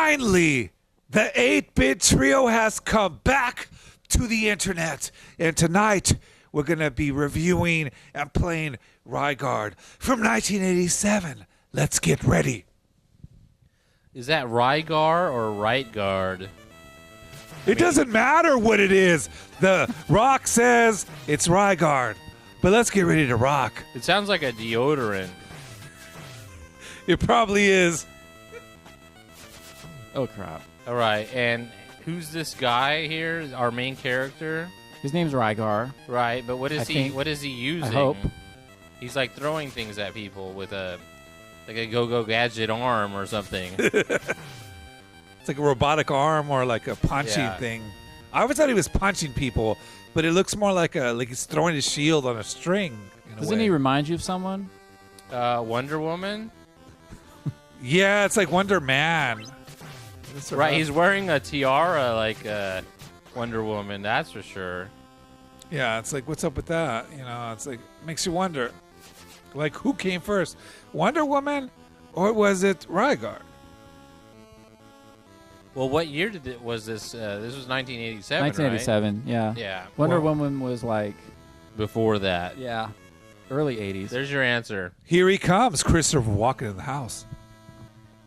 Finally, the 8-bit trio has come back to the internet. And tonight, we're going to be reviewing and playing Rygar from 1987. Let's get ready. Is that Rygar or Right Guard? It doesn't matter what it is. The rock says it's Rygar. But let's get ready to rock. It sounds like a deodorant. It probably is. Oh, crap. All right, and who's this guy here? Our main character? His name's Rygar. Right, but what is he? think. What is he using? I hope. He's like throwing things at people with a go-go gadget arm or something. It's like a robotic arm or like a punching thing. I always thought he was punching people, but it looks more like he's throwing his shield on a string. Doesn't he remind you of someone? Wonder Woman? Yeah, it's like Wonder Man. Right, he's wearing a tiara like Wonder Woman, that's for sure. Yeah, it's like, what's up with that? You know, it's like, makes you wonder, like, who came first? Wonder Woman or was it Rygar? Well, what year was this? This was 1987, 1987, right? yeah. Yeah. Wonder Woman was like, Before that. early 80s. There's your answer. Here he comes, Christopher walking in the house.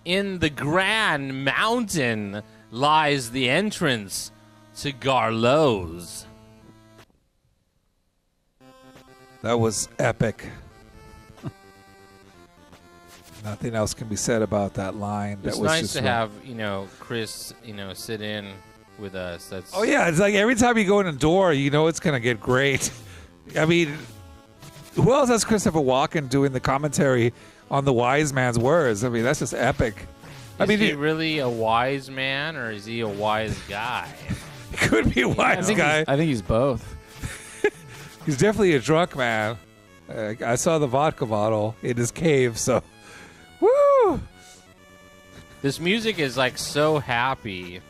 In the Grand Mountain lies the entrance to Garlow's. That was epic. Nothing else can be said about that line. It's that was nice just to have, Chris, sit in with us. That's Oh yeah, it's like every time you go in a door, you know it's gonna get great. I mean, who else has Christopher Walken doing the commentary on the wise man's words? I mean, that's just epic. Is he really a wise man or is he a wise guy? He could be a wise guy. I think he's both. He's definitely a drunk man. I saw the vodka bottle in his cave, so woo! This music is like so happy.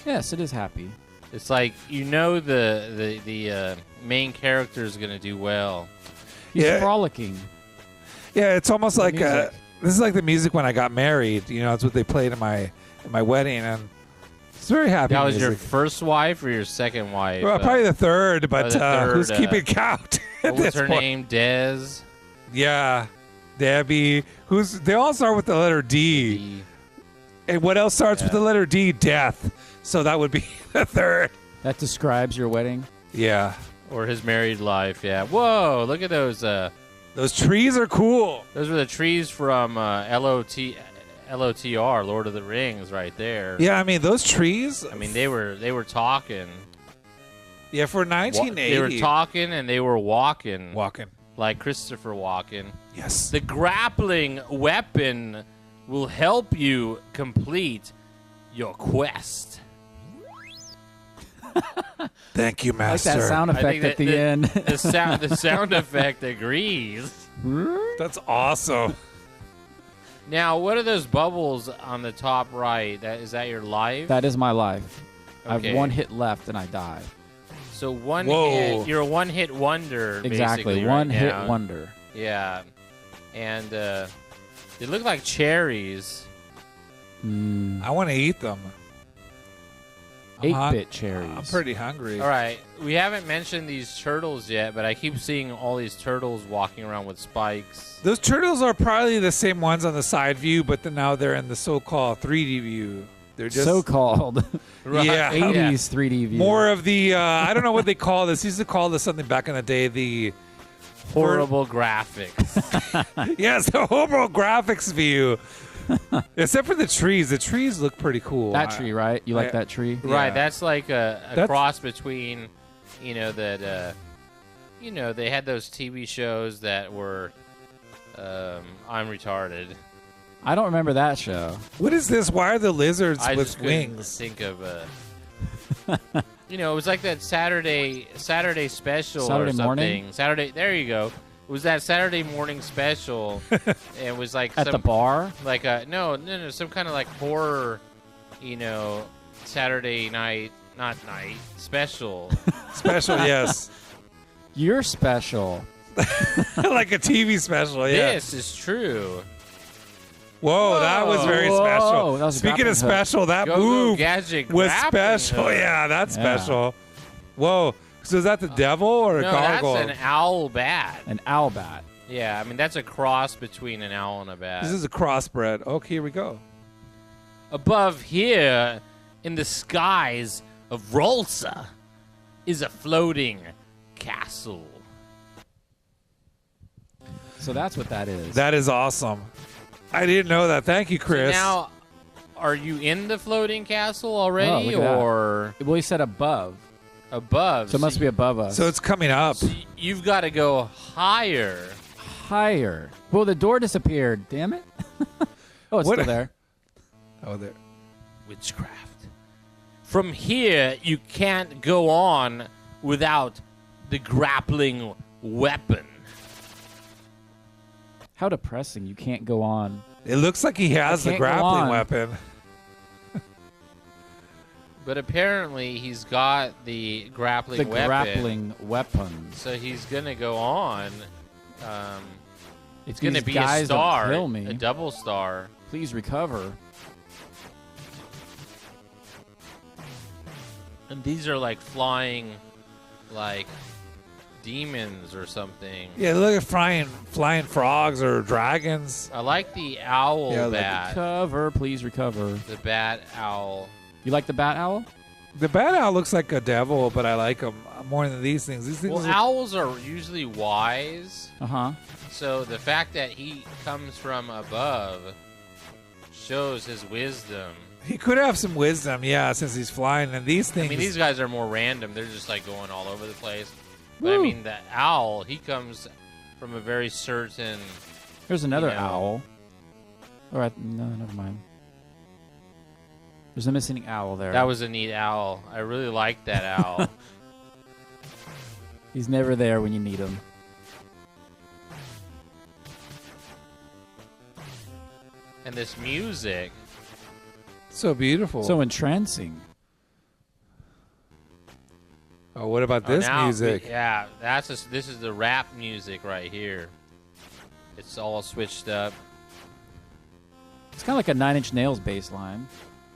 Yes, it is happy. It's like the main character is gonna do well. He's Yeah. frolicking. Yeah, it's almost like music. this is like the music when I got married. You know, that's what they played in my wedding, and it's very happy. That was music. your first wife or your second wife? Well, probably the third, but the third, who's keeping count? What was her name? Des? Yeah, Debbie. They all start with the letter D. And what else starts with the letter D? Death. So that would be the third. That describes your wedding? Yeah. Or his married life, yeah. Whoa, look at those. Those trees are cool. Those were the trees from LOTR, Lord of the Rings, right there. Yeah, I mean, those trees. I mean, they were talking. Yeah, for 1980. They were talking and they were walking. Walking. Like Christopher Walken. Yes. The grappling weapon will help you complete your quest. Thank you, I like Master. that sound effect at the end. The sound effect agrees. That's awesome. Now, what are those bubbles on the top right? Is that your life? That is my life. I Okay. have one hit left and I die. So one Whoa. hit, you're a one-hit wonder, Exactly, basically, one right hit now. wonder. Yeah. And they look like cherries. I want to eat them. 8-bit cherries. I'm pretty hungry. All right, we haven't mentioned these turtles yet, but I keep seeing all these turtles walking around with spikes. Those turtles are probably the same ones on the side view, but then now they're in the so-called 3D view. They're just So-called. Right. Yeah. 80s 3D view. more of the I don't know what they call this. They used to call this something back in the day. The Horrible graphics. yes, the horrible graphics view. Except for the trees. The trees look pretty cool. That tree, right? You like that tree? Right, Yeah. that's like a That's- cross between, they had those TV shows that were, I'm retarded. I don't remember that show. What is this? Why are the lizards I with just couldn't wings? think of it was like that Saturday special Saturday or something. morning? Saturday, there you go. It was that Saturday morning special. And it was like At the bar? like no, some kind of like horror, Saturday night, not night, special. Special, yes. You're special. Like a TV special, yeah. This is true. Whoa, that was very special. that was a Speaking of grappling hook. special, that Go-Go move Gadget was grappling special. hook. Yeah, that's Yeah. special. Whoa. So is that the devil or a No, gargoyle? that's an owl bat. An owl bat. Yeah, I mean, that's a cross between an owl and a bat. This is a crossbred. Okay, here we go. Above here, in the skies of Rolsa, is a floating castle. So that's what that is. That is awesome. I didn't know that. Thank you, So Chris. now, are you in the floating castle Oh, already, look at that. or Well, he said above. above? So it must be above us. So it's coming up. So you've got to go higher. Higher. Well, the door disappeared. Damn it. Oh, it's What- still there. Oh, there. Witchcraft. From here, you can't go on without the grappling weapon. How depressing. You can't go on. It looks like he has the can't go grappling on. weapon. But apparently, he's got the grappling The weapon. grappling weapons. So he's going to go on. If It's going to these be a guys don't star, kill me, a double star. please recover. And these are like flying, like demons or something. Yeah, look at flying frogs or dragons. I like the owl Yeah, I like bat. Recover, please recover. The bat owl. You like the bat owl? The bat owl looks like a devil, but I like him more than these things. These things Well, look- owls are usually wise. Uh-huh. So the fact that he comes from above shows his wisdom. he could have some wisdom, yeah, since he's flying. And these things, I mean, these guys are more random. They're just like going all over the place. But I Woo. mean, the owl, he comes from a very certain. There's another You know. owl. All right, no, never mind. There's a missing owl there. That was a neat owl. I really like that owl. He's never there when you need him. And this music. so beautiful. So entrancing. oh, what about Oh, this now- music? Yeah, this is the rap music right here. It's all switched up. It's kind of like a Nine Inch Nails bass line.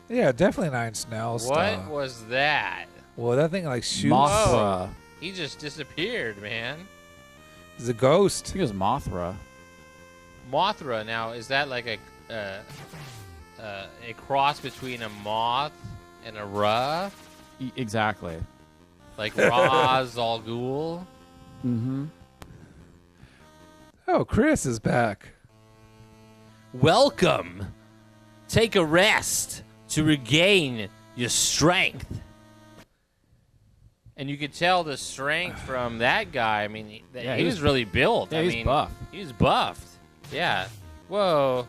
Yeah, definitely Nine Snell stuff. What was that? Well, that thing like shoots. Mothra. He just disappeared, man. It's a I ghost. think it was Mothra. Mothra. Now, is that like a cross between a moth and a Ra? Exactly. Like Ra's al Ghul? Mm-hmm. Oh, Chris is back. Welcome. Take a rest to regain your strength. And you could tell the strength from that guy. I mean, Yeah, he he was was- really built. Yeah, I he's mean, buff. He was buffed. Yeah. Whoa.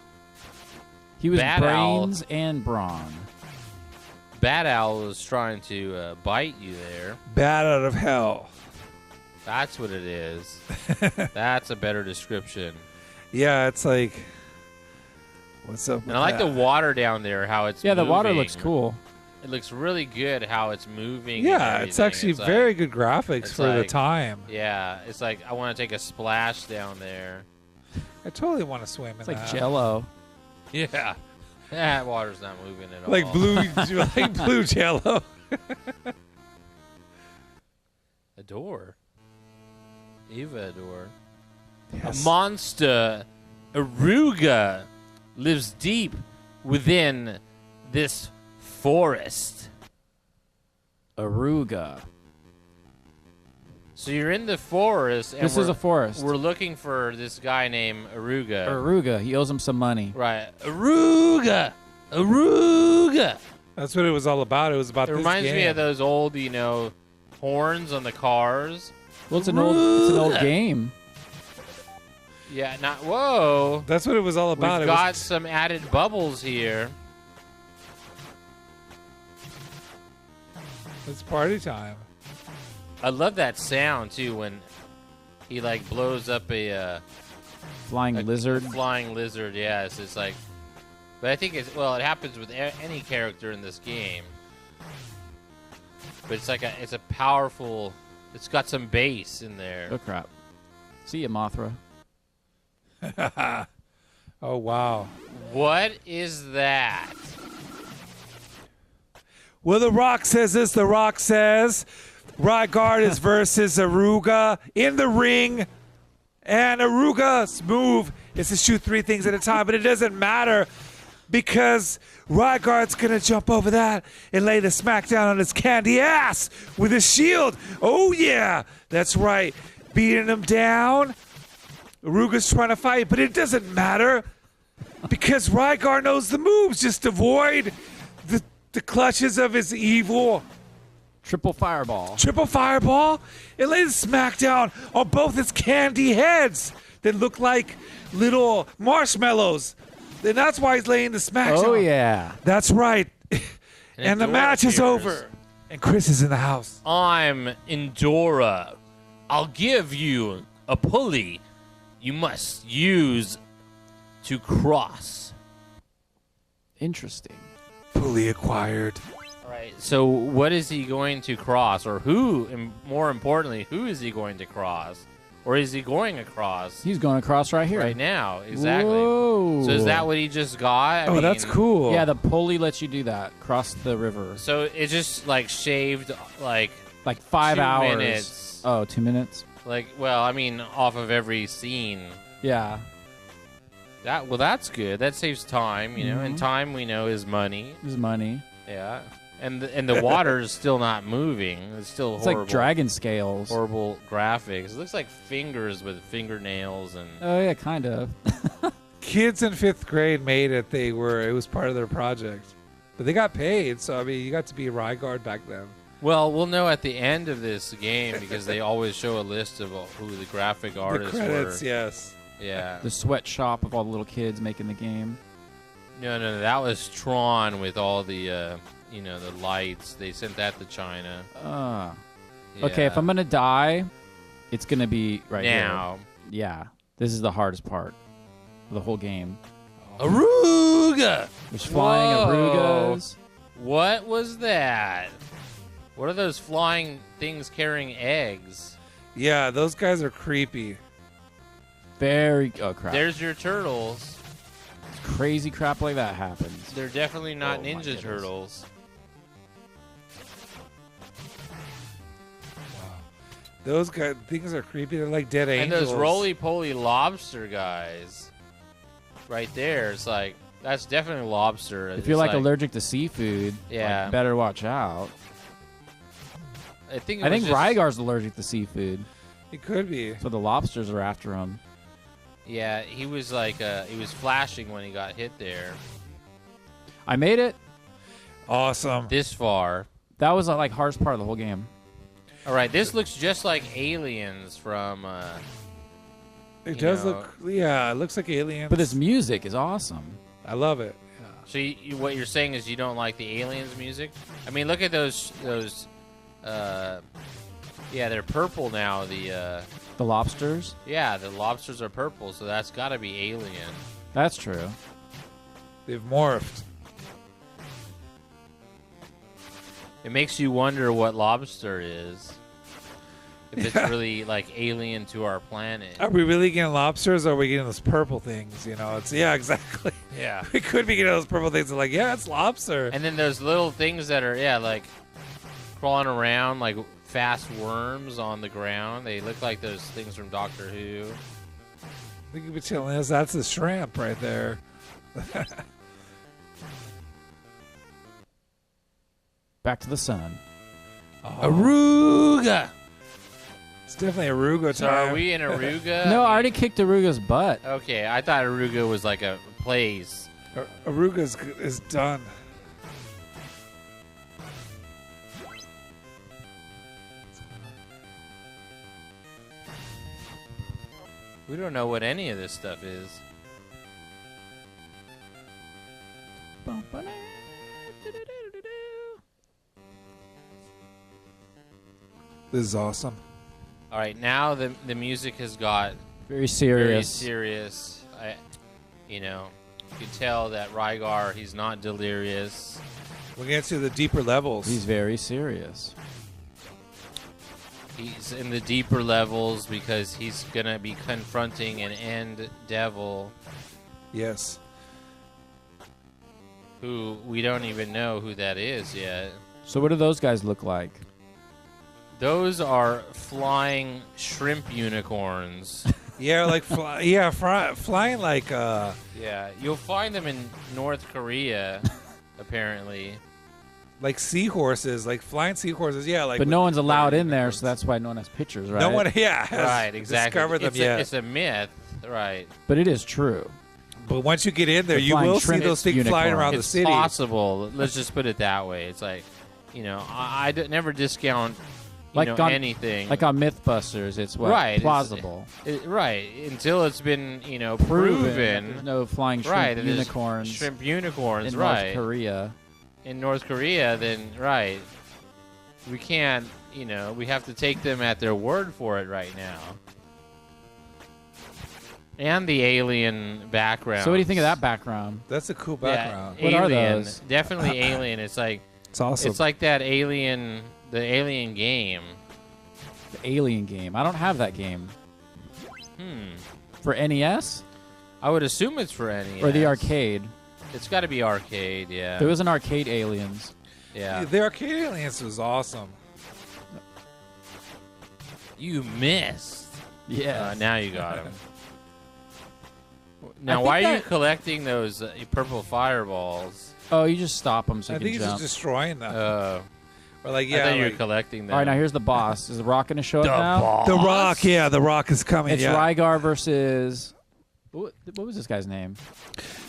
He was Bat owl. brains and brawn. Bat Owl was trying to bite you there. Bat out of hell. That's what it is. That's a better description. Yeah, it's like, what's up? And I like the water down there, how it's Yeah, the water moving. looks cool. It looks really good how it's moving. and Yeah, it's everything. actually like- very good graphics it's for the like- time. Yeah, it's like I want to take a splash down there. I totally want to swim It's in like that. Jello. Yeah. That water's not moving at all. Like blue, like blue Jello. A door. Eva door. Yes. A monster, Aruga, lives deep within this forest. Aruga. So you're in the forest, and This is a forest. we're looking for this guy named Aruga. Aruga. He owes him some money. Right. Aruga! Aruga! That's what it was all about. It was about It this reminds me game. of those old, horns on the cars. Well, it's an old Aruga. game. Yeah, not. Whoa! That's what it was all about. We've It got was, some added bubbles here. it's party time. I love that sound too when he like blows up a Flying lizard. flying lizard. Yes, it's like. But I think it happens with any character in this game. But it's like it's a powerful. It's got some bass in there. Oh, crap. See ya, Mothra. Oh wow. What is that? Well, The Rock says this. The Rock says Rygar is versus Aruga in the ring. And Aruga's move is to shoot 3 things at a time. But it doesn't matter because Rygar's going to jump over that and lay the smackdown on his candy ass with his shield. Oh, yeah. That's right. Beating him down. Aruga's trying to fight, but it doesn't matter because Rygar knows the moves. Just avoid the clutches of his evil. Triple fireball. Triple fireball. It lays a smackdown on both his candy heads that look like little marshmallows. And that's why he's laying the smackdown. Oh, yeah. That's right. And the Endora match is appears. over. And Chris is in the house. I'm Endora. I'll give you a pulley you must use to cross. Interesting. Fully acquired. All right. So what is he going to cross, or who? And more importantly, who is he going to cross, or is he going across He's going across right here. right now? Exactly. Whoa. So is that what he just got? I Oh, that's mean, cool. Yeah, the pulley lets you do that. Cross the river. So it just like shaved like Like 5 2 hours. minutes. Oh, 2 minutes? well, I mean, off of every scene. Yeah. That's good. That saves time, you know, and Mhm. time we know is money. This is money. Yeah. And the water is still not moving. It's still It's horrible. like dragon scales. Horrible graphics. It looks like fingers with fingernails and Oh, yeah, kind of. Kids in 5th grade made it. It was part of their project. But they got paid, so I mean, you got to be Rygar back then. well, we'll know at the end of this game because they always show a list of who the graphic The artists credits, were. yes. Yeah. The sweatshop of all the little kids making the game. No, that was Tron with all the the lights. They sent that to China. Okay, if I'm going to die, it's going to be right now. here. Yeah. This is the hardest part of the whole game. Aruga! There's flying Whoa. arugas. What was that? What are those flying things carrying eggs? Yeah, those guys are creepy. Oh, crap. There's your turtles. Crazy crap like that happens. They're definitely not Oh, my Ninja goodness. Turtles. Those guys, things are creepy. They're like dead And angels. those roly-poly lobster guys. Right there. It's like, that's definitely lobster. If It's you're like allergic to seafood, Yeah. like, better watch out. I think I think Rygar's allergic to seafood, It could be. so the lobsters are after him. Yeah, he was like, he was flashing when he got hit there. I made it. Awesome. This far. That was like hardest part of the whole game. All right, this looks just like Aliens from. It you does know. look. Yeah, it looks like aliens. But this music is awesome. I love it. So what you're saying is you don't like the Aliens music? I mean, look at those. Yeah, they're purple now. The lobsters. yeah, the lobsters are purple, so that's got to be Alien. That's true. They've morphed. It makes you wonder what lobster is. If it's really like alien to our planet. Are we really getting lobsters, or are we getting those purple things? You know, it's exactly. Yeah. We could be getting those purple things. Like, yeah, it's lobster. And then those little things that are like crawling around like fast worms on the ground. They look like those things from Doctor Who. I think you've been telling us that's a shrimp right there. Back to the sun. Aruga. It's definitely Aruga So time. are we in Aruga? No, I already kicked Aruga's butt. Okay, I thought Aruga was like a place. Aruga is done. We don't know what any of this stuff is. This is awesome. All right, now the music has got Very very serious. serious. You can tell that Rygar, he's not delirious. We'll get to the deeper levels. He's very serious. He's in the deeper levels because he's gonna be confronting an end devil Yes. who we don't even know who that is yet. So what do those guys look like? Those are flying shrimp unicorns. Yeah, like flying like Yeah, you'll find them in North Korea, apparently. like seahorses, like flying seahorses. Yeah, like. But no one's allowed in there, unicorns. so that's why no one has pictures, right? No one, yeah, has Right, exactly. discovered them yet. It's a myth, right? But it is true. But once you get in there, The you flying will see shrimp those things unicorn. flying around the It's city. possible. Let's just put it that way. It's like, I never discount, anything. Like on MythBusters, it's what? Right, Plausible. Right, until it's been, Proven. proven. There's no flying shrimp Right, there's unicorns Shrimp unicorns, in right. North Korea. In North Korea, then, right. We can't, we have to take them at their word for it right now. And the alien background. So what do you think of that background? That's a cool background. What are Alien. those? Definitely alien. It's like It's awesome. it's like that alien, the alien game. The Alien game. I don't have that game. Hmm. For NES? I would assume it's for NES. Or the arcade? It's got to be arcade, yeah. There was an arcade Aliens. Yeah. The arcade aliens was awesome. You missed. Yeah. Now you got him. Now, think why are you that- collecting those purple fireballs? Oh, you just stop them so I you think can he's jump. just destroying them. Or like, I yeah, thought you were like collecting them. All right, now here's the boss. Is the Rock going to show up now? The Rock. Yeah, the Rock is coming. It's yeah. Rygar versus... What was this guy's name?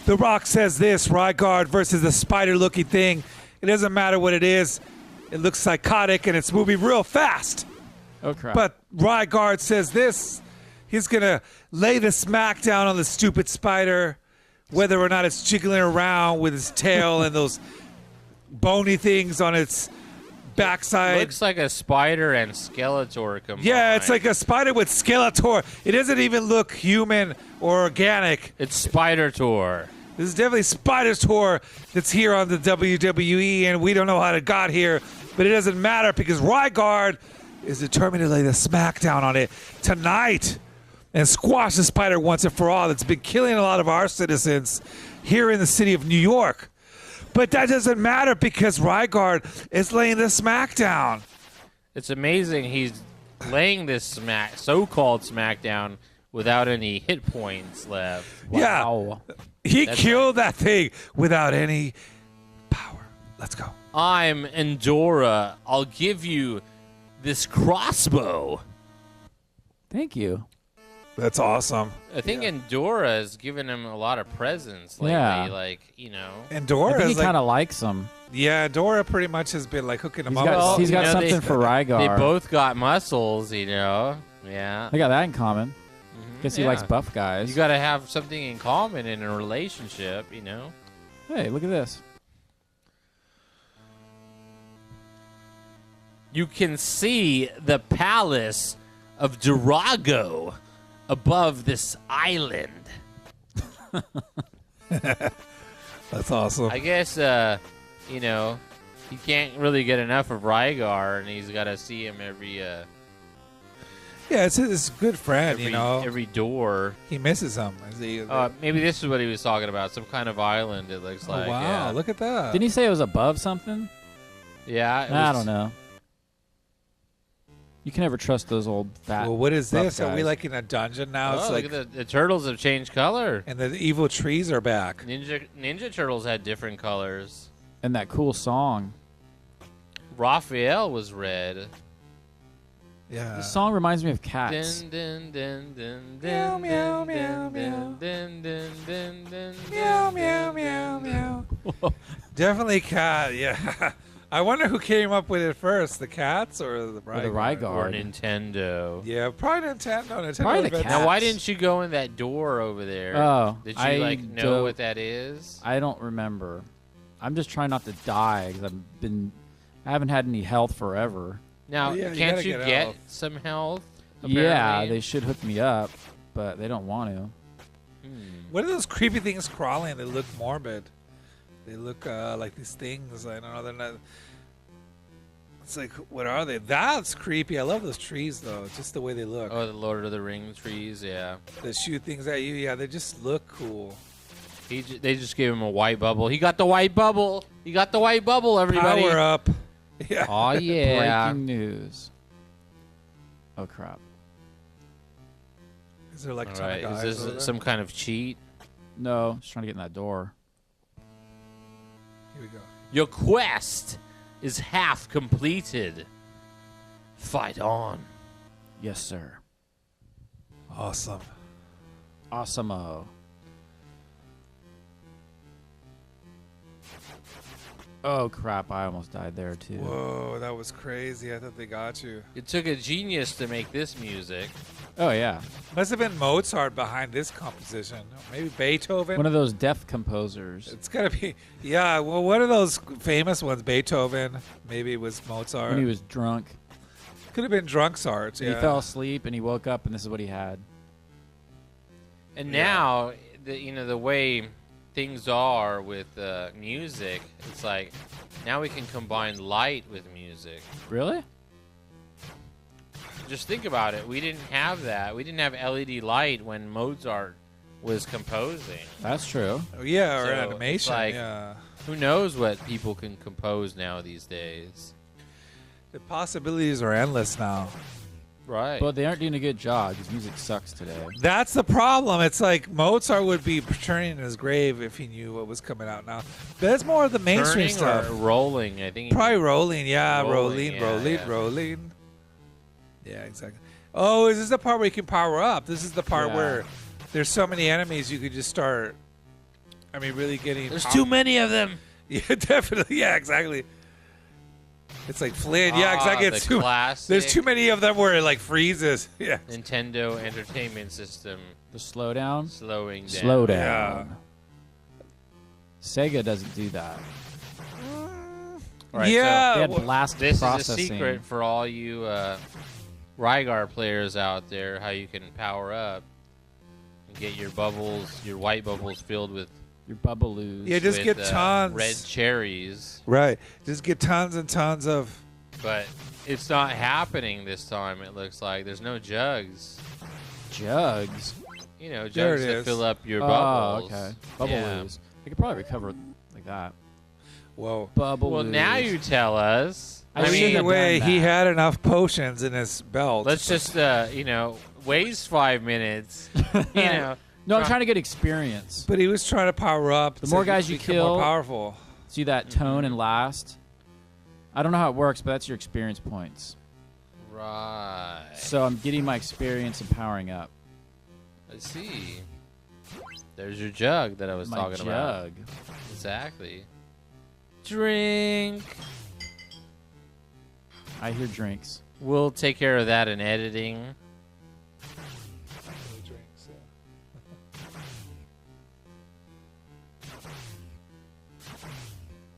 The Rock says this: Rygar versus the spider-looking thing. It doesn't matter what it is. It looks psychotic and it's moving real fast. Oh, crap. But Rygar says this: he's gonna lay the smackdown on the stupid spider, whether or not it's jiggling around with its tail and those bony things on its backside. Looks like a spider and Skeletor combined. Yeah, it's like a spider with Skeletor. It doesn't even look human or organic. It's Spider Tour. This is definitely Spider's Tour that's here on the WWE, and we don't know how it got here, but it doesn't matter because Rygar is determined to lay the smackdown on it tonight and squash the spider once and for all that's been killing a lot of our citizens here in the city of New York. But that doesn't matter because Rygar is laying the smackdown. It's amazing he's laying this so-called smackdown without any hit points left. Wow. Yeah, he That's killed that thing without any power. Let's go. I'm Endora. I'll give you this crossbow. Thank you. That's awesome. I think Endora has given him a lot of presents lately. Yeah. Like, And I Dora think he is like, kind of likes him. yeah, Dora pretty much has been like hooking him He's up. got, he's got they- something for Rygar. they both got muscles, Yeah. They got that in common. Guess he Yeah. likes buff guys. You got to have something in common in a relationship, Hey, look at this. You can see the palace of Durago above this island. That's awesome. I guess, he can't really get enough of Rygar, and he's got to see him every Yeah, it's his good friend, every door. He misses him. Maybe this is what he was talking about. Some kind of island, it looks oh, like. wow, Yeah. look at that. Didn't he say it was above something? Yeah. it I was- don't know. You can never trust those old fat. Well, what is buff this? Are we guys. like in a dungeon now? Oh, It's look like, at the turtles have changed color. and the evil trees are back. Ninja Turtles had different colors. And that cool song. Raphael was red. Yeah. This song reminds me of Cats. Dun, dun, dun, dun, Meow, dun, meow, dun, meow, dun, meow. dun, dun, dun, dun, Meow, dun, meow, dun, meow, dun, meow. Definitely cat. Yeah. I wonder who came up with it first, the cats or the Rygar? Or the Rygar. Or Nintendo. Yeah, probably Nintendo. Nintendo Probably the invented- cat. Now, why didn't you go in that door over there? Oh, Did you I know don't- what that is? I don't remember. I'm just trying not to die because I haven't had any health forever. Now, Yeah, you can't gotta you get get health. some health? Yeah, apparently? they should hook me up, but they don't want to. What are those creepy things crawling? They look morbid. They look like these things. I don't know. They're not. It's like, what are they? That's creepy. I love those trees, though. Just the way they look. Oh, the Lord of the Rings trees, yeah. They shoot things at you. Yeah, they just look cool. They just gave him a white bubble. He got the white bubble. He got the white bubble, everybody. Power up. Yeah. Oh yeah. Breaking news. Oh crap. Is there All electronic right. eyes Is over this there? some kind of cheat? No, just trying to get in that door. Here we go. Your quest is half completed. Fight on. Yes, sir. Awesome. Awesome-o. Oh crap, I almost died there too. Whoa, that was crazy. I thought they got you. It took a genius to make this music. Oh yeah. Must have been Mozart behind this composition. Maybe Beethoven. One of those deaf composers. It's gotta be. Yeah. Well, one of those famous ones, Beethoven. Maybe it was Mozart. When he was drunk. Could have been Drunksart. Yeah. He fell asleep and he woke up and this is what he had. And Yeah. now, the way things are with music, it's like now we can combine light with music. Really? Just think about it. We didn't have that. We didn't have LED light when Mozart was composing. That's true. Oh, yeah, or So, animation. it's like- Yeah. Who knows what people can compose now these days? The possibilities are endless now. Right. But they aren't doing a good job because music sucks today. That's the problem. It's like Mozart would be turning in his grave if he knew what was coming out now. But it's more of the mainstream Turning stuff. or rolling, I think. Probably rolling. Yeah, Rolling, yeah. rolling. Yeah, exactly. Oh, is this the part where you can power up? This is the part Yeah. where there's so many enemies you could just start. I mean, really getting. There's too many of them. Yeah, definitely. Yeah, exactly. It's like Flynn. Yeah, exactly. The It's too. classic There's too many of them where it like freezes. Yeah. Nintendo Entertainment System The slowdown. slowing down. Slow down. Yeah. Sega doesn't do that. All right, Yeah. They had well, blast This processing. is a secret for all you Rygar players out there, how you can power up and get your bubbles, your white bubbles filled with, Your bubaloos. Yeah, just with, get tons. red cherries. Right. Just get tons and tons of. But it's not happening this time, it looks like. There's no jugs. Jugs. You know, There jugs it to is. fill up your Oh, bubbles. okay. Yeah. Bubaloos. They could probably recover like that. Whoa. Bubaloos. Well, now you tell us. I I shouldn't mean, have Either way, done he that. had enough potions in his belt. let's just, waste 5 minutes. You know, No, I'm trying to get experience. But he was trying to power up. The so more he guys could you become kill- more powerful. See that tone and last? I don't know how it works, but that's your experience points. right. So I'm getting my experience and powering up. I see. There's your jug that I was my talking about. jug. Exactly. Drink. I hear drinks. We'll take care of that in editing.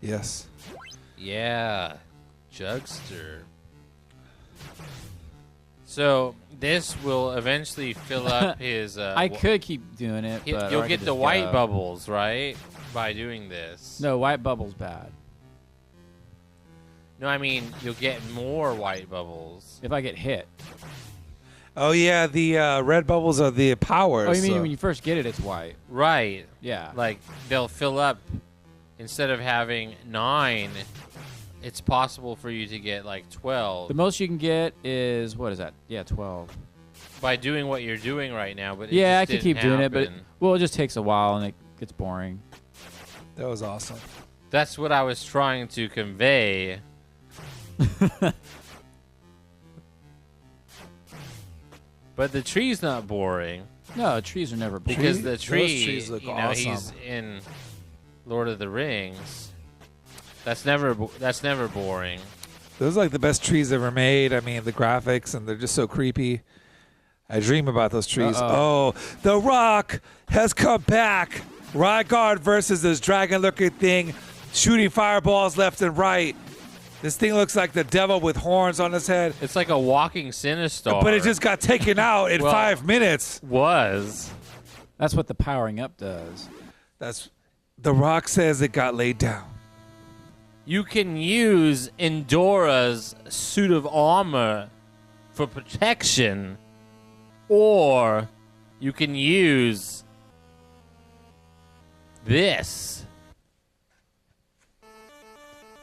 Yes. Yeah. Jugster. So this will eventually fill up his. I could keep doing it, but or You'll I get could the just white go. bubbles, right? By doing this. No, white bubble's bad. No, I mean you'll get more white bubbles. If I get hit. Oh yeah, the red bubbles are the powers. Oh, you mean when you first get it, it's white? Right. Yeah. Like they'll fill up. Instead of having 9, it's possible for you to get like 12 The most you can get is, what is that? Yeah, 12. by doing what you're doing right now. But it Yeah, I just could didn't keep doing it, but happen. well, it just takes a while and it gets boring. That was awesome. That's what I was trying to convey. But the tree's not boring No, trees are never boring. because Tree- the those tree, trees look he's awesome. in Lord of the Rings. That's never boring. Those are like the best trees ever made. I mean, the graphics and they're just so creepy. I dream about those trees. Uh-oh. Oh, The Rock has come back. Rygar versus this dragon-looking thing, shooting fireballs left and right. This thing looks like the devil with horns on his head, It's like a walking Sinistar. but it just got taken out in Well- 5 minutes. was. That's what the powering up does. That's The Rock says it got laid down. You can use Endora's suit of armor for protection, or you can use this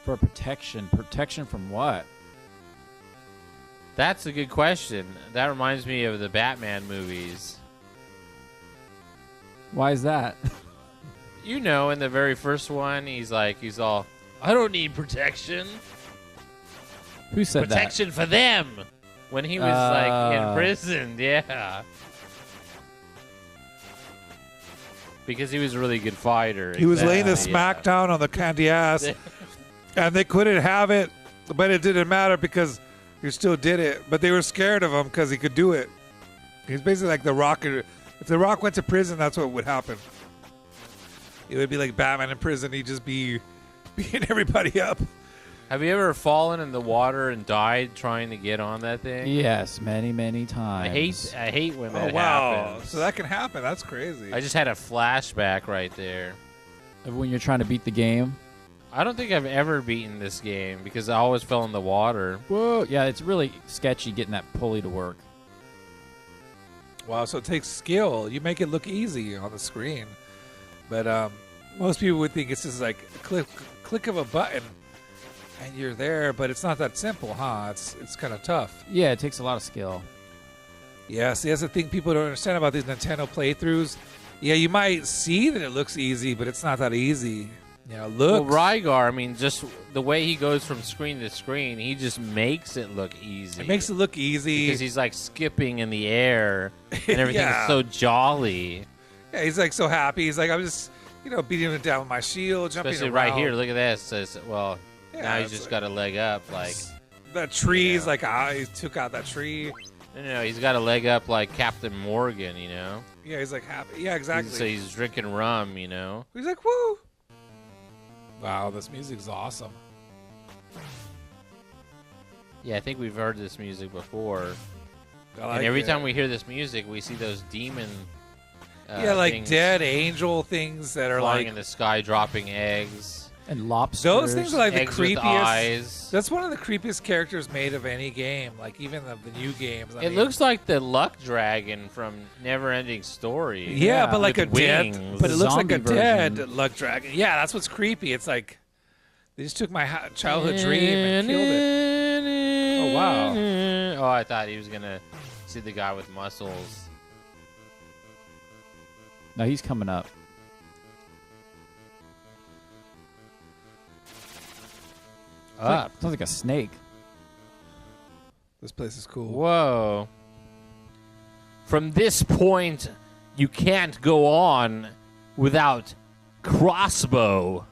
For protection. Protection from what? That's a good question. That reminds me of the Batman movies. Why is that? You know, in the very first one, he's all, I don't need protection. Who said Protection for them. When he was like imprisoned, yeah. Because he was a really good fighter. He was laying the Exactly, smack down on the candy ass, and they couldn't have it, but it didn't matter because he still did it. But they were scared of him because he could do it. He's basically like the Rock. If the Rock went to prison, that's what would happen. It would be like Batman in prison. He'd just be beating everybody up. Have you ever fallen in the water and died trying to get on that thing? Yes, many, many times. I hate when Oh that wow! happens. So that can happen. That's crazy. I just had a flashback right there. Of when you're trying to beat the game. I don't think I've ever beaten this game because I always fell in the water. Whoa. Yeah, it's really sketchy getting that pulley to work. Wow, so it takes skill. You make it look easy on the screen, but most people would think it's just like a click of a button, and you're there. But it's not that simple, huh? It's kind of tough. Yeah, it takes a lot of skill. Yeah, see, that's the thing people don't understand about these Nintendo playthroughs. Yeah, you might see that it looks easy, but it's not that easy. Yeah, look. Well, Rygar, I mean, just the way he goes from screen to screen, he just makes it look easy. It makes it look easy. Because he's like skipping in the air, and everything Yeah. is so jolly. Yeah, he's like so happy. He's like, I'm just, beating it down with my shield, jumping Especially around. right here. Look at this. Says, well, Yeah, now he's it's just like- got a leg up. Like, That tree's Yeah. like, he took out that tree. no, he's got a leg up like Captain Morgan, you know? Yeah, he's like happy. Yeah, exactly. So he's drinking rum, you know? He's like, woo. Wow, this music's awesome. Yeah, I think we've heard this music before. I like And every it. time we hear this music, we see those demon yeah, like things dead angel things that are flying like in the sky, dropping eggs. And lobsters. those things are like eggs the with creepiest. eyes. That's one of the creepiest characters made of any game, like even the new games. I It mean, looks like the luck dragon from Neverending Story. yeah, Yeah, but like a with dead, wings. but it looks like Zombie a dead version. luck dragon. Yeah, that's what's creepy. It's like they just took my childhood dream and killed it. Oh, wow. Oh, I thought he was gonna see the guy with muscles. No, he's coming up. Up. Sounds like a snake. This place is cool. Whoa. From this point, you can't go on without crossbow.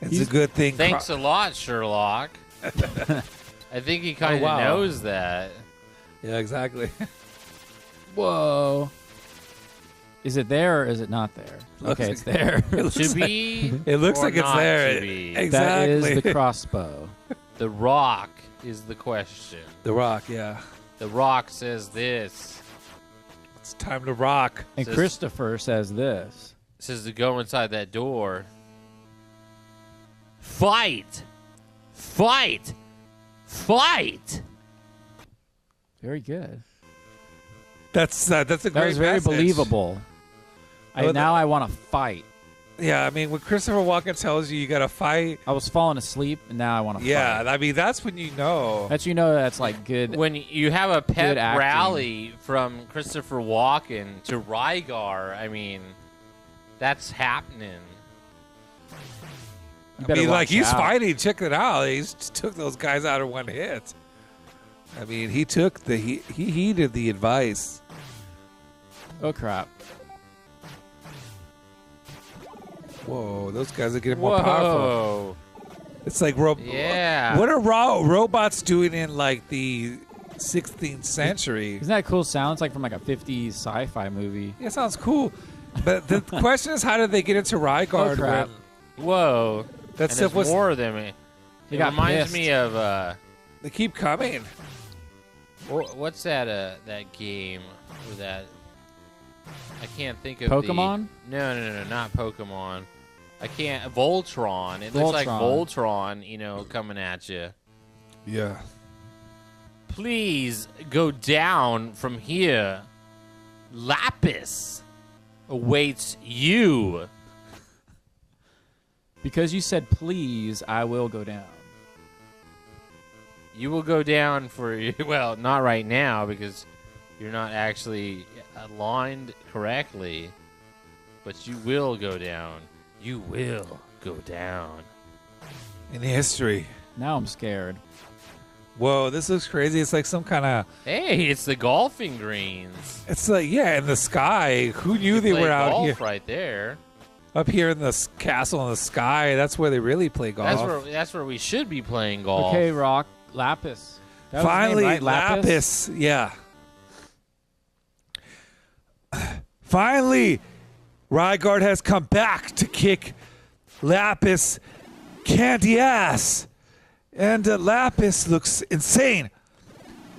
It's a good thing. Thanks a lot, Sherlock. I think he kind of wow. knows that. Yeah, exactly. Whoa. Is it there or is it not there? Looks Okay, like- it's there. It looks To like- be It looks or like it's not there. to be. That Exactly. is the crossbow. The Rock is the question. The Rock, yeah. The Rock says this. It's time to rock. And Says- Christopher says this. Says to go inside that door. Fight! Fight! Fight! Very good. That's a great That was very message. believable. Oh, Now I want to fight. Yeah, I mean, when Christopher Walken tells you got to fight, I was falling asleep, and now I want to yeah, fight. I mean, that's when you know. That's that's like good. When you have a pep Good acting. rally from Christopher Walken to Rygar, I mean, that's happening. You I better mean, like, watch he's out. fighting. Check it out. He just took those guys out in one hit. I mean, he took he heeded the advice. Oh crap! Whoa, those guys are getting more powerful. Whoa. It's like Yeah. What are robots doing in like the 16th century? Isn't that cool? Sounds like from like a 50s sci-fi movie. Yeah, sounds cool. But the question is, how did they get into Rygar? Oh, crap. Whoa. That And stuff there's was. more of them. It got reminds pissed. me of They keep coming. what's that game with that? I can't think of Pokemon? No, not Pokemon. I can't. Voltron. It looks like Voltron. Voltron, coming at you. Yeah. Please go down from here. Lapis awaits you. Because you said please, I will go down. You will go down for well, not right now because you're not actually aligned correctly, but you will go down. You will go down. In history. Now I'm scared. Whoa, this looks crazy. It's like some kind of. Hey, it's the golfing greens. It's like, yeah, in the sky. Who knew You they play were out golf here? right there. Up here in the castle in the sky. That's where they really play golf. That's where we should be playing golf. Okay, Rock. Lapis. That was his Finally, name, right? Lapis. Yeah. Finally, Rygar has come back to kick Lapis candy ass. And Lapis looks insane.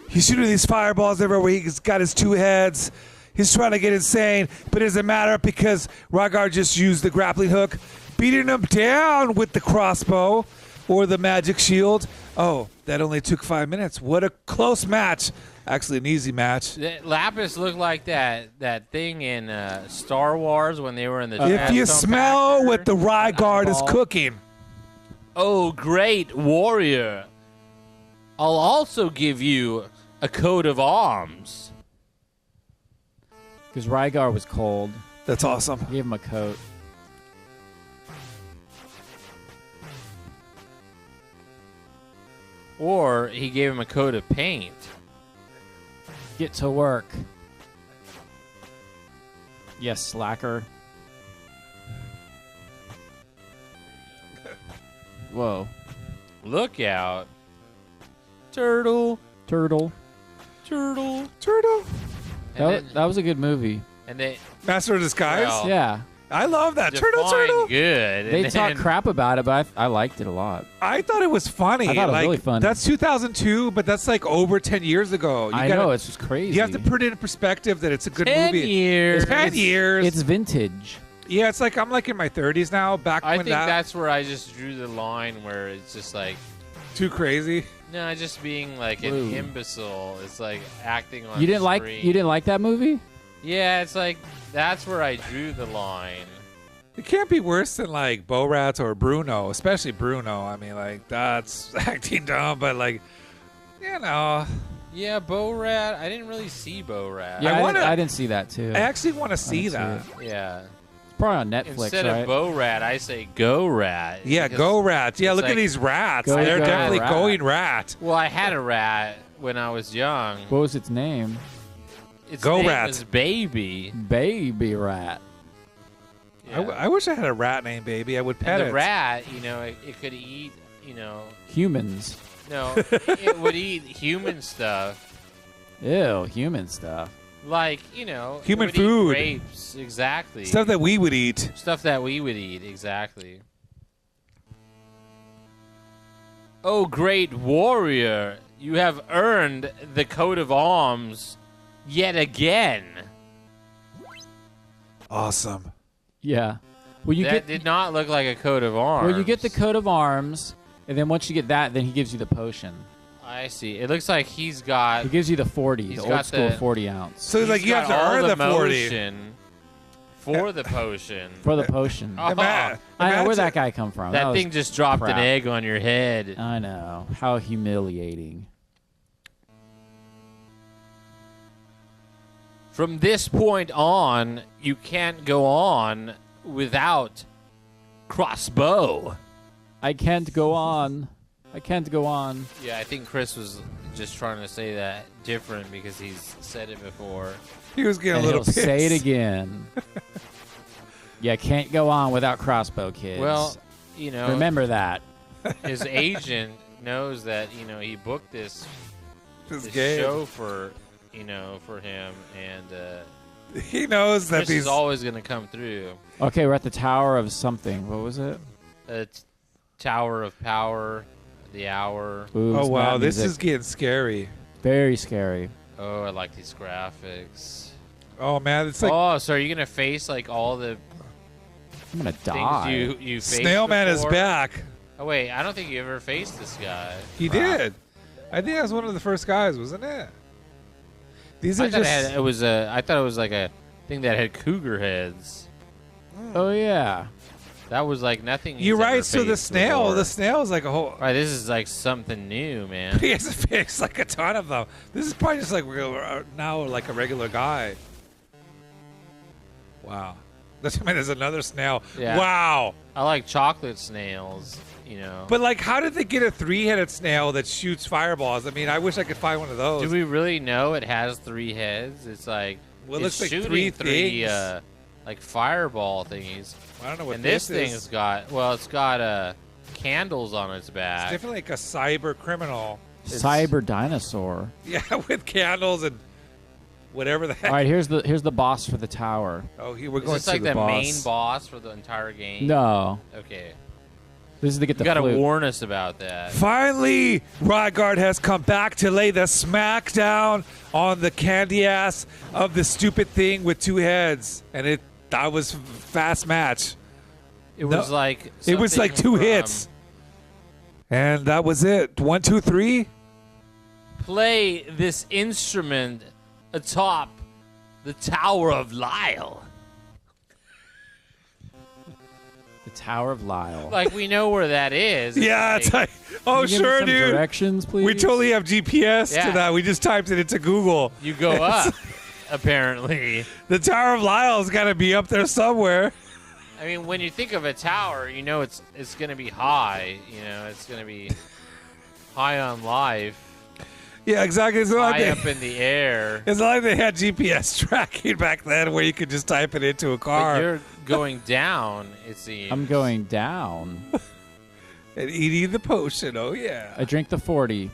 He's shooting these fireballs everywhere. He's got his two heads. He's trying to get insane, but it doesn't matter because Rygar just used the grappling hook, beating him down with the crossbow or the magic shield. Oh, that only took 5 minutes. What a close match. Actually, an easy match. Lapis looked like that thing in Star Wars when they were in the. If you Tombstone smell Factor. what the Rygar is Ball. cooking. Oh, great warrior! I'll also give you a coat of arms. Because Rygar was cold. That's awesome. Gave him a coat. Or he gave him a coat of paint. Get to work. Yes, slacker. Whoa. Look out. Turtle. Turtle. Turtle. Turtle. That was a good movie. And they Master of Disguise. Well, Yeah. I love that. Turtle, define turtle. good. They and talk then- crap about it, but I liked it a lot. I thought it was funny. I thought it was like, really funny. That's 2002, but that's like over 10 years ago. I know, it's just crazy. You have to put it in perspective that it's a good 10 movie. years. 10 years. It's vintage. Yeah, it's like I'm like in my 30s now. Back I when think that that's where I just drew the line where it's just like, too crazy. no, just being like an Whoa. imbecile. It's like acting on You didn't screen. like that movie? Yeah, it's like that's where I drew the line. It can't be worse than like Bo Rat or Bruno, especially Bruno. I mean, like that's acting dumb, but like, you know, Yeah, Bo Rat. I didn't really see Bo Rat. Yeah, wanna- I didn't see that too. I actually want to see didn't see that. Yeah. It's probably on Netflix, Instead right? of Bo Rat, I say Go Rat. Yeah, because- go rats. Yeah, it's look at like- these rats. Go, They're go, definitely rat. going rat. Well, I had a rat when I was young. What was its name? Its Go name Rat. was Baby. Baby Rat. Yeah. I wish I had a rat named Baby. I would pet And the it. rat, it could eat, Humans. no, it would eat human stuff. Ew, human stuff. Like, it Human would food. Eat grapes, exactly. Stuff that we would eat. Stuff that we would eat, exactly. Oh, great warrior, you have earned the coat of arms yet again. Awesome. Yeah. Well, you That did not look like a coat of arms. Well, you get the coat of arms, and then once you get that, then he gives you the potion. I see. It looks like he's got. He gives you the 40, He's the got old school the- 40 ounce So like you have to got all earn the 40. motion for the potion. for the potion. Oh, Ima- I know where imagine- that guy come from. that was thing just dropped crap. an egg on your head. I know. How humiliating. From this point on, you can't go on without crossbow. I can't go on. I can't go on. Yeah, I think Chris was just trying to say that different because he's said it before. He was getting And a little he'll pissed. say it again. Yeah, can't go on without crossbow, kids. Well, remember that. his agent knows that he booked this This this game. show for him, and He knows that Chris these. is always going to come through. Okay, we're at the Tower of something. What was it? Tower of Power, the Hour. Ooh, Oh it's wow, mad this music. is getting scary. very scary. Oh, I like these graphics. Oh man, it's like Oh, so are you going to face like all the I'm gonna things die. you faced Snail Man is before? back. Oh wait, I don't think you ever faced this guy. He did. I think that was one of the first guys, wasn't it? These are I thought just. I thought it was like a thing that had cougar heads. Oh yeah. That was like nothing. You're he's ever right. So the faced snail, before. the snail is like a whole. Right, this is like something new, man. He has to fix like a ton of them. This is probably just like now like a regular guy. Wow. There's another snail. Yeah. Wow. I like chocolate snails, you know. But like, how did they get a 3-headed snail that shoots fireballs? I mean, I wish I could find one of those. Do we really know it has 3 heads? It's like Well, it it's looks like shooting three things. like fireball thingies. I don't know what And this is. thing's got candles on its It's back. definitely like a cyber criminal. Cyber dinosaur. Yeah, with candles and whatever the heck. All right, here's the boss for the tower. Oh, here we're Is going this to like the the boss. main boss for the entire game? No, Okay. this is to get You the gotta flute. warn us about that. Finally, Rygar has come back to lay the smack down on the candy ass of the stupid thing with 2 heads, and that was fast match. It was like It was like something 2 from hits, and that was it. 1, 2, 3. Play this instrument atop the Tower of Lyle. The Tower of Lyle. Like we know where that is. Yeah, it's like, oh Can you give me sure, some dude. Directions, please. We totally have GPS Yeah. to that. We just typed it into Google. You go up, apparently. The Tower of Lyle's got to be up there somewhere. I mean, when you think of a tower, you know it's going to be high. You know, it's going to be high on life, Yeah, exactly. It's not, like high they, up in the air. it's not like they had GPS tracking back then where you could just type it into a But car you're going down, it seems. I'm going down. and eating the potion. Oh, yeah. I drink the 40.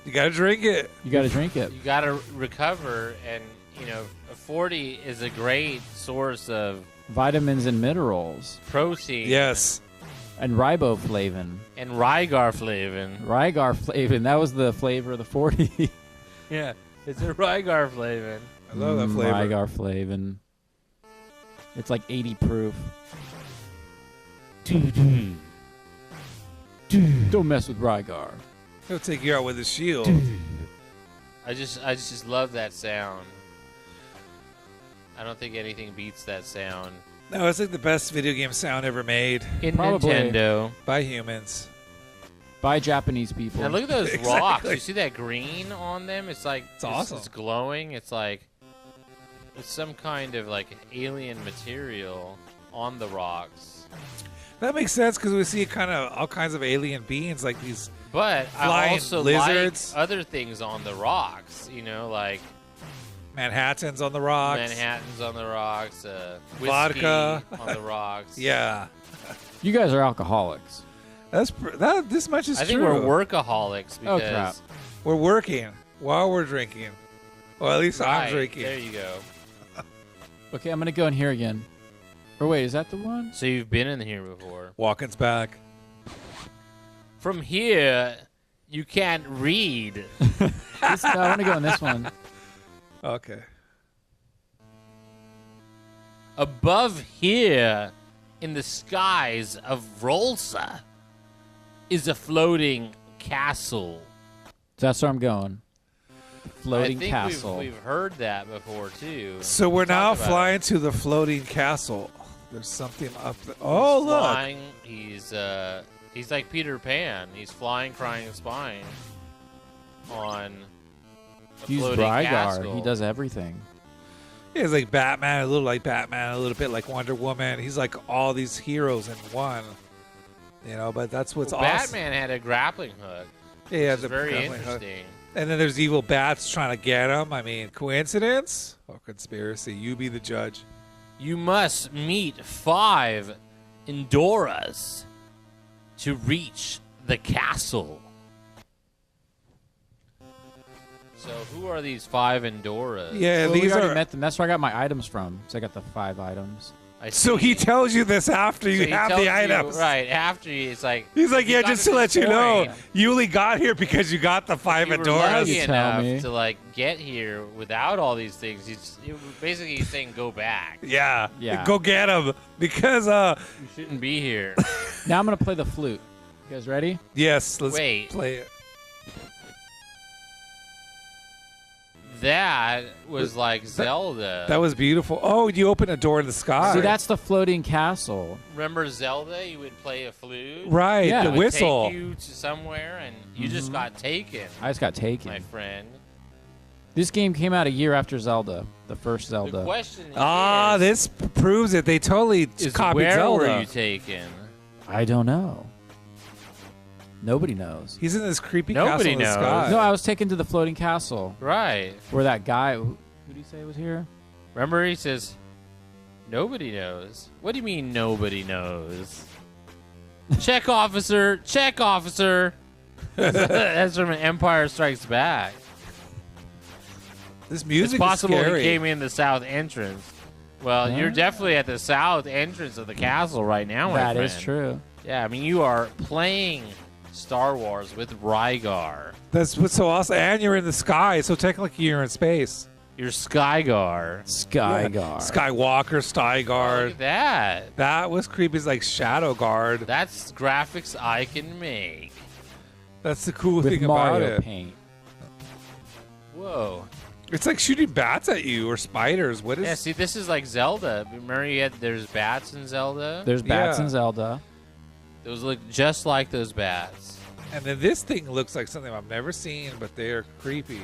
You got to drink it. You got to drink it. You got to recover, and, you know, a 40 is a great source of Vitamins and minerals. protein. Yes. And riboflavin. And Rygar flavin. Rygar flavin. That was the flavor of the 40. Yeah, it's a Rygar flavin. I love that flavor. Rygar flavin. It's like 80 proof. Don't mess with Rygar. He'll take you out with his shield. I just love that sound. I don't think anything beats that sound. No, it's like the best video game sound ever made In Probably. Nintendo. by humans. By Japanese people. And look at those Exactly. rocks. You see that green on them? It's like It's awesome. It's glowing. It's like it's some kind of like alien material on the rocks. That makes sense because we see kind of all kinds of alien beings like these. But I Flying also lizards. like other things on the rocks. You know, like Manhattans on the rocks. Manhattan's on the rocks, whiskey Vodka. on the rocks. Yeah. You guys are alcoholics. This much is I think true. we're workaholics Oh, because crap. We're working while we're drinking. Well, at least Right, I'm drinking. there you go. Okay, I'm going to go in here again. Or wait, is that the one? So you've been in here before. Walking's back. From here, you can't read. No, I want to go in this one. Okay. Above here, in the skies of Rolsa, is a floating castle. That's where I'm going. Floating I think castle. We've heard that before too. So we're Talk now about flying to the floating castle. There's something up there. Oh, look. Flying, he's like Peter Pan. He's flying, crying, and spying on a He's floating Rygar. castle. He does everything. He's like Batman, a little like Batman, a little bit like Wonder Woman. He's like all these heroes in one. You know, but that's what's Well, awesome. Batman had a grappling hook. Yeah, Which is very grappling hook. interesting. And then there's evil bats trying to get him. I mean, coincidence or conspiracy? You be the judge. You must meet 5 Endoras to reach the castle. So who are these 5 Endoras? Yeah, Well, we these already are. met them. That's where I got my items from. So I got the 5 items. I So see. he tells you this after you So he have tells the you, items. right, after you, it's like... He's like, you yeah, got just to let you this know, point. you only got here because you got the 5 You were Adoras. lucky You tell enough me. to like get here without all these things. Basically, he's saying go back. Yeah. Yeah. Go get him. Because, You shouldn't be here. Now I'm going to play the flute. You guys ready? yes, let's Wait. play it. that was like Zelda. That was beautiful. Oh, you open a door in the sky. See, that's the floating castle. Remember Zelda? You would play a flute. right. Yeah. The It would whistle. take you to somewhere, and you just got taken, I just got taken. my friend. This game came out a year after Zelda, the first The Zelda. question is, This proves it. They totally is copied where Zelda. were you taken? I don't know. Nobody knows. He's in this creepy Nobody castle in the knows. sky. No, I was taken to the floating castle Right. where that guy. Who did he say was here? Remember, he says, nobody knows. What do you mean nobody knows? Check, officer. Check, officer. That's from Empire Strikes Back. This music It's possible is scary. he came in the south entrance. Well, you're Yeah. definitely at the south entrance of the castle right now, my That friend. is true. Yeah, I mean, you are playing Star Wars with Rygar. That's what's so awesome. And you're in the sky, so technically you're in space. You're Skygar. Skygar. Skywalker, Look Styguard. at that. That was creepy. It's like Shadow Guard. That's graphics I can make. That's the cool with thing about Mario it. Paint. Whoa. It's like shooting bats at you or spiders. What is? Yeah, see, this is like Zelda. Remember, there's bats in Zelda? There's bats Yeah. in Zelda. Those look just like those bats. And then this thing looks like something I've never seen, but they're creepy.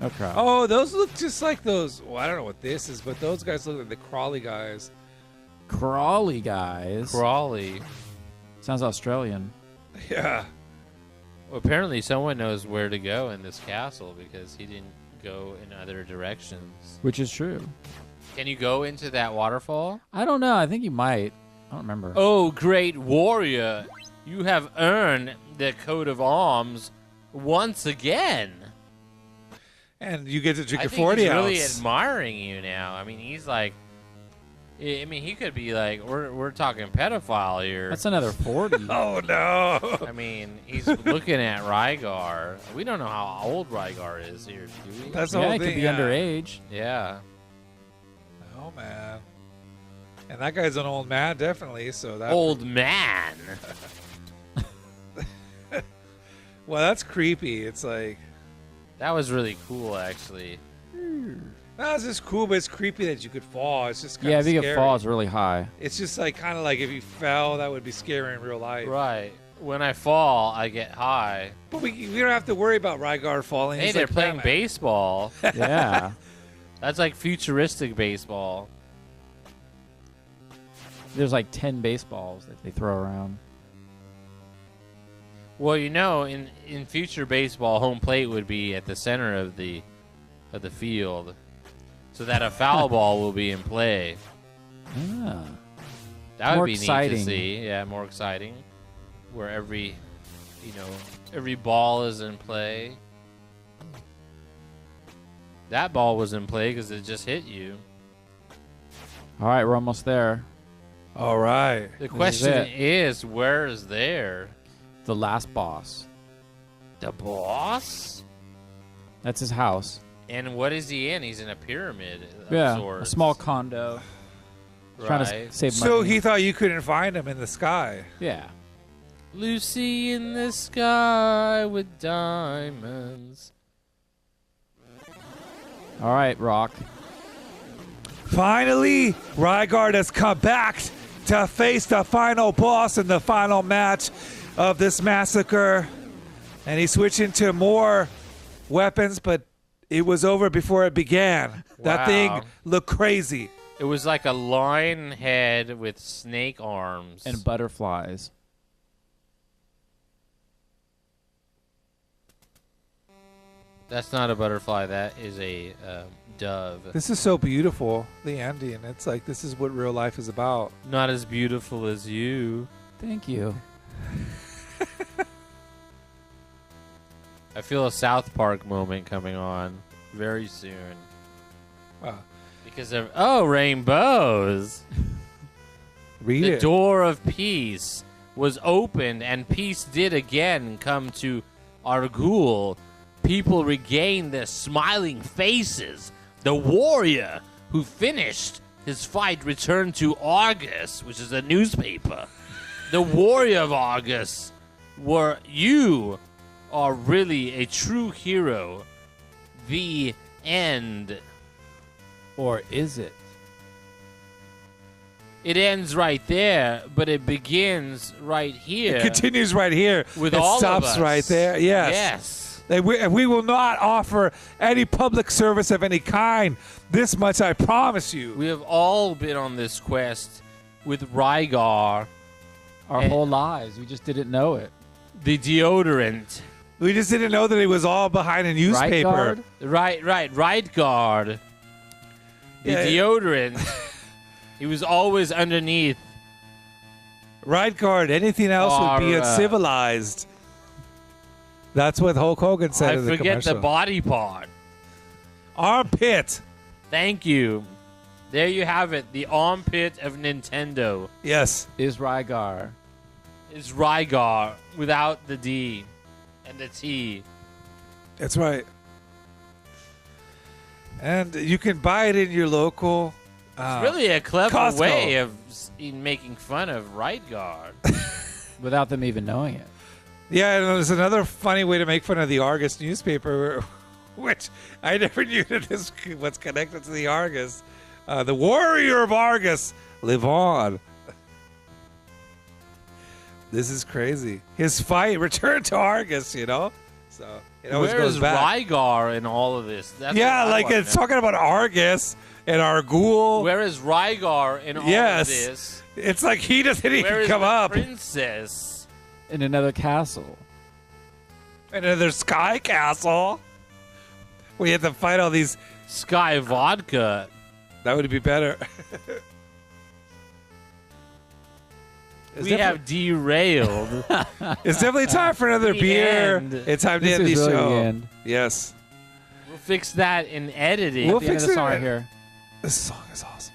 No crap. Oh, those look just like those. Well, I don't know what this is, but those guys look like the crawly guys. Crawly guys. Crawley. Sounds Australian. Yeah. Well, apparently someone knows where to go in this castle because he didn't go in other directions. Which is true. Can you go into that waterfall? I don't know. I think you might. I don't remember. Oh, great warrior, you have earned the coat of arms once again. And you get to drink I a think 40 he's ounce. really admiring you now. I mean, he's like, I mean, he could be like, we're talking pedophile here. That's another 40. Oh no! I mean, he's looking at Rygar. We don't know how old Rygar is here, do we? That's the Yeah, whole it thing. could be yeah. underage. Yeah. Oh man. And that guy's an old man, definitely. So that. Old man. Well, that's creepy. It's like That was really cool, actually. that's just cool, but it's creepy that you could fall. It's just kind Yeah, of if you scary. could fall, it's really high. It's just like kind of like if you fell, that would be scary in real life. Right. When I fall, I get high. But we don't have to worry about Rygar falling. Hey, He's they're like playing Batman. baseball. Yeah. That's like futuristic baseball. There's like 10 baseballs that they throw around. Well, you know, in future baseball, home plate would be at the center of the field, so that a foul ball will be in play. Ah. That More would be exciting. neat to see. Yeah, more exciting. Where every ball is in play. That ball was in play because it just hit you. All right, we're almost there. All right. The is question it. is, where is there? The last boss. The boss? That's his house. And what is he in? He's in a pyramid of Yeah, a sorts. small condo. Trying Right. to save So money. he thought you couldn't find him in the sky. Yeah. Lucy in the sky with diamonds. All right, Rock. Finally, Rygar has come back to face the final boss in the final match of this massacre. And he switched into more weapons, but it was over before it began. That Wow. thing looked crazy. It was like a lion head with snake arms. And butterflies. That's not a butterfly. That is a dove. This is so beautiful, the ending. It's like this is what real life is about. Not as beautiful as you. Thank you. I feel a South Park moment coming on very soon. Wow. Because of rainbows. Read The it. door of peace was opened, and peace did again come to Argul. People regained their smiling faces. The warrior who finished his fight returned to Argus, which is a newspaper. The warrior of Argus, you are really a true hero. The end. Or is it? It ends right there, but it begins right here. It continues right here. With it all of stops us. right there. Yes. Yes. We will not offer any public service of any kind. This much I promise you. We have all been on this quest with Rygar, Our whole lives. We just didn't know it. the deodorant. We just didn't know that he was all behind a newspaper. Rygar? Right guard. The Yeah. deodorant. He was always underneath. Right guard. Anything else would be Our, uncivilized. That's what Hulk Hogan said I in the forget commercial. the body part. Armpit. Thank you. There you have it. The armpit of Nintendo Yes. Is Rygar. is Rygar without the D and the T. That's right. And you can buy it in your local. It's really a clever Costco. way of making fun of Rygar. Without them even knowing it. Yeah, and there's another funny way to make fun of the Argus newspaper, which I never knew that this was connected to the Argus. The warrior of Argus, live on. This is crazy. His fight returned to Argus, you know? So it always Where goes is back. Rygar in all of this? That's Yeah, what I like wanna it's know. talking about Argus and Argul. Where is Rygar in all Yes. of this? It's like he doesn't Where even is come the up. princess? In another castle. And then there's Sky Castle. We had to fight all these. Sky Vodka. That would be better. It's We definitely- have derailed. It's definitely time for another The beer. end. It's time to This end the is really show. the end. Yes. We'll fix that in editing. We'll The end fix of the it. song right here. This song is awesome.